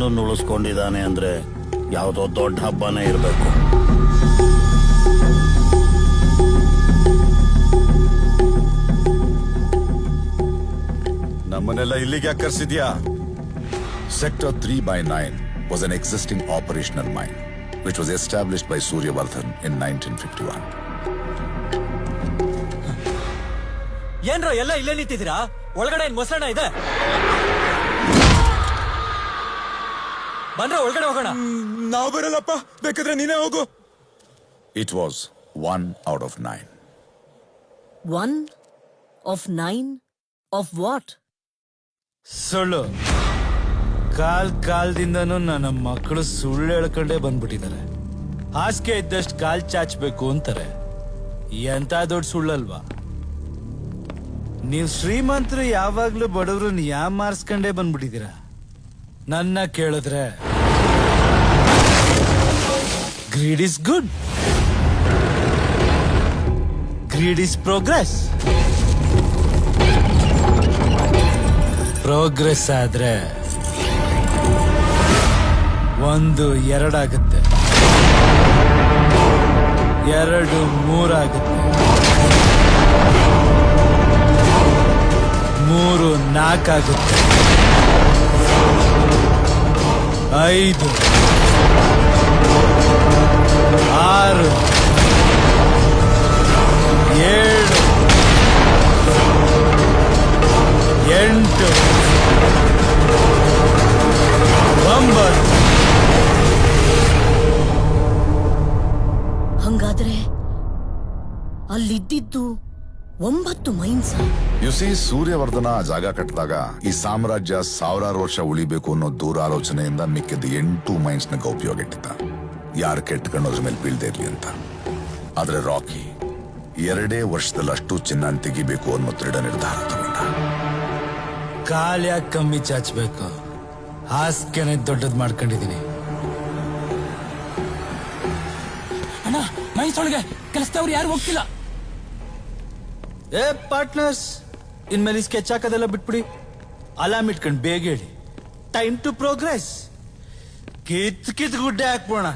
ಗಂಡನ್ನು ಉಳಿಸ್ಕೊಂಡಿದ್ದಾನೆ ಅಂದ್ರೆ ಯಾವುದೋ ದೊಡ್ಡ ಹಬ್ಬನೇ ಇರಬೇಕು. ನಮ್ಮನ್ನೆಲ್ಲ ಇಲ್ಲಿಗೆ ಯಾಕೆ ಕರ್ಸಿದ್ಯಾ? Sector 3/9 was an existing operational mine which was established by Suryavardhan in 1951. ಏನ್ರೋ ಎಲ್ಲ ಇಲ್ಲೇ ನಿಂತಿದ್ದೀರಾ? ಒಳಗಡೆ ಏನ್ ಮೊಸರಣ ಇದೆ? ಬಂದ್ರೆ ಒಳಗಡೆ ಹೋಗೋಣ. ನಾವು ಬರಲ್ಲಪ್ಪ, ಬೇಕಾದ್ರೆ ನೀನೇ ಹೋಗು. It was 1 out of 9. 1 of 9 of what? ಸುಳ್ಳು. ಕಾಲ್ದಿಂದನೂ ನನ್ನ ಮಕ್ಕಳು ಸುಳ್ಳು ಹೇಳ್ಕೊಂಡೇ ಬಂದ್ಬಿಟ್ಟಿದ್ದಾರೆ. ಹಾಸಿಗೆ ಇದ್ದಷ್ಟು ಕಾಲ್ ಚಾಚಬೇಕು ಅಂತಾರೆ. ಎಂತ ದೊಡ್ಡ ಸುಳ್ಳಲ್ವಾ? ನೀವು ಶ್ರೀಮಂತರು ಯಾವಾಗ್ಲೂ ಬಡವರು ಯಾಮಾರ್ಸ್ಕೊಂಡೇ ಬಂದ್ಬಿಟ್ಟಿದ್ದೀರಾ. ನನ್ನ ಕೇಳಿದ್ರೆ greed is good, greed is progress. Progress ಆದ್ರೆ 1 2 ಆಗುತ್ತೆ, 2 3 ಆಗುತ್ತೆ, 3 4 ಆಗುತ್ತೆ, 5 6 7 8 9. ಹಂಗಾದ್ರೆ ಅಲ್ಲಿದ್ದಿದ್ದು 9 ಮೈನ್ಸ್. You see, ಸೂರ್ಯವರ್ಧನ ಜಾಗ ಕಟ್ಟಿದಾಗ ಈ ಸಾಮ್ರಾಜ್ಯ 1000 ವರ್ಷ ಉಳಿಬೇಕು ಅನ್ನೋ ದೂರಾಲೋಚನೆಯಿಂದ ಮಿಕ್ಕಿದ 8 ಮೈನ್ಸ್ ನ ಉಪಯೋಗ ಇಟ್ಟಿದ್ದ. ಯಾರು ಕೆಟ್ಕೊಂಡು ಅದ್ರ ಮೇಲೆ ಬೀಳ್ದೇ ಇರ್ಲಿ ಅಂತ. ಆದ್ರೆ ರಾಕಿ 2 ವರ್ಷದಲ್ಲಿ ಅಷ್ಟು ಚಿನ್ನ ತೆಗಿಬೇಕು ಅನ್ನೋ ದೃಢ ನಿರ್ಧಾರ ತಗೊಂಡ. ಕಾಲ್ ಯಾಕೆ ಕಮ್ಮಿ ಚಾಚಬೇಕು? ಹಾಸ್ಕೆನೆ ದೊಡ್ಡದ್ ಮಾಡ್ಕೊಂಡಿದೀನಿ. ಅಣ್ಣ, ಮೈನ್ಸ್ ಒಳಗೆ ಕೆಲಸದವ್ರು ಯಾರು ಹೋಗ್ತಿಲ್ಲ. ಏ ಪಾರ್ಟ್ನರ್ಸ್, ಇನ್ಮೇಲೆ ಸ್ಕೆಚ್ ಹಾಕೋದೆಲ್ಲ ಬಿಟ್ಬಿಡಿ. ಅಲಾರ್ಮ್ ಇಟ್ಕೊಂಡು ಬೇಗ ಹೇಳಿ. Time to progress. ಕಿತ್ ಗುಡ್ಡೆ ಹಾಕ್ಬೋಣ.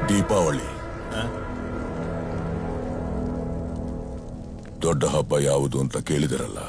ದೀಪಾವಳಿ ದೊಡ್ಡ ಹಬ್ಬ ಯಾವುದು ಅಂತ ಕೇಳಿದಿರಲ್ಲ.